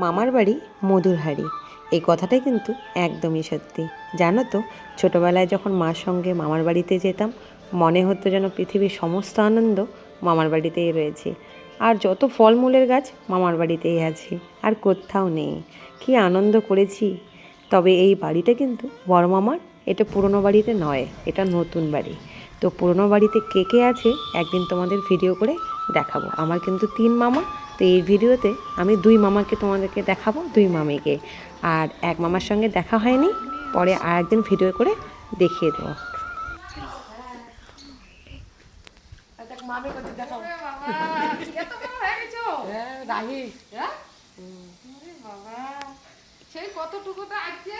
মামার বাড়ি মধুর হাঁড়ি, এই কথাটাই কিন্তু একদমই সত্যি। জানো তো, ছোটোবেলায় যখন মার সঙ্গে মামার বাড়িতে যেতাম, মনে হতো যেন পৃথিবীর সমস্ত আনন্দ মামার বাড়িতেই রয়েছে। আর যত ফলমূলের গাছ মামার বাড়িতেই আছে, আর কোথাও নেই। কী আনন্দ করেছি। তবে এই বাড়িটা কিন্তু বড় মামার, এটা পুরনো বাড়িতে নয়, এটা নতুন বাড়ি। তো পুরনো বাড়িতে কে কে আছে একদিন তোমাদের ভিডিও করে দেখাবো। আমার কিন্তু 3 মামা, তো এই ভিডিওতে আমি 2 মামাকে তোমাদেরকে দেখাবো, 2 মামিকে। আর এক মামার সঙ্গে দেখা হয়নি, পরে আর একদিন ভিডিও করে দেখিয়ে দেবো। সেই কতটুকু তো আছে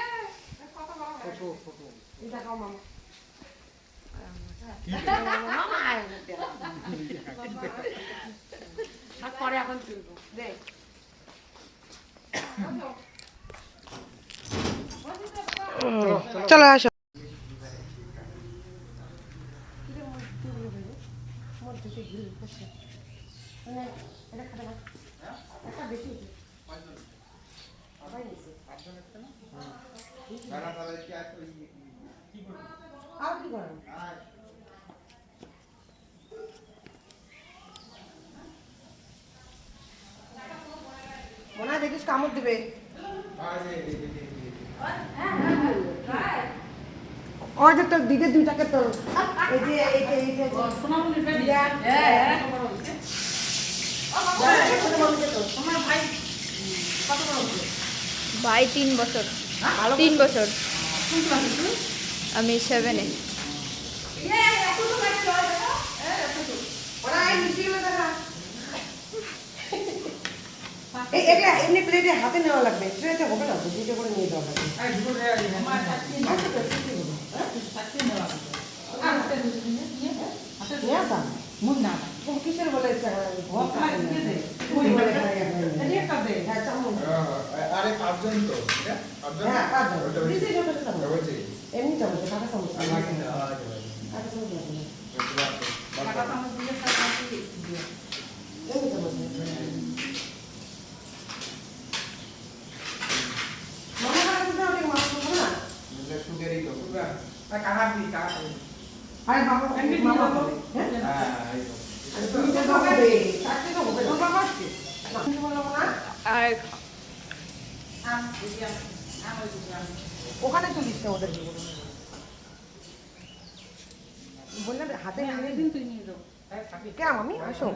পরে এখন তুলবো দেখ চলো আসো। মনে হয় দেখিস কামড় দিবে। ওই যে তোর দিদির 2টাকে তোর এই যে ভাই 3 বছর, 3 বছর। আমি 7-এ। এমনি প্লেটে হাতে নেওয়া লাগবে, ট্রেতে হবে না, 2টো করে নিয়ে যাওয়া লাগবে। কিসের বলে এমনি চামচ, কাঁটা চামচ, কাঁটা চামচ আর ওখানে তুলিস না ওদের বললাম হাতে কে আমি আসো।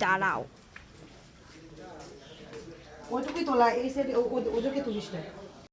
দাঁড়াও। ওইটুকুই তোলা, এই সাইডে ওদেরকে তুলিস না।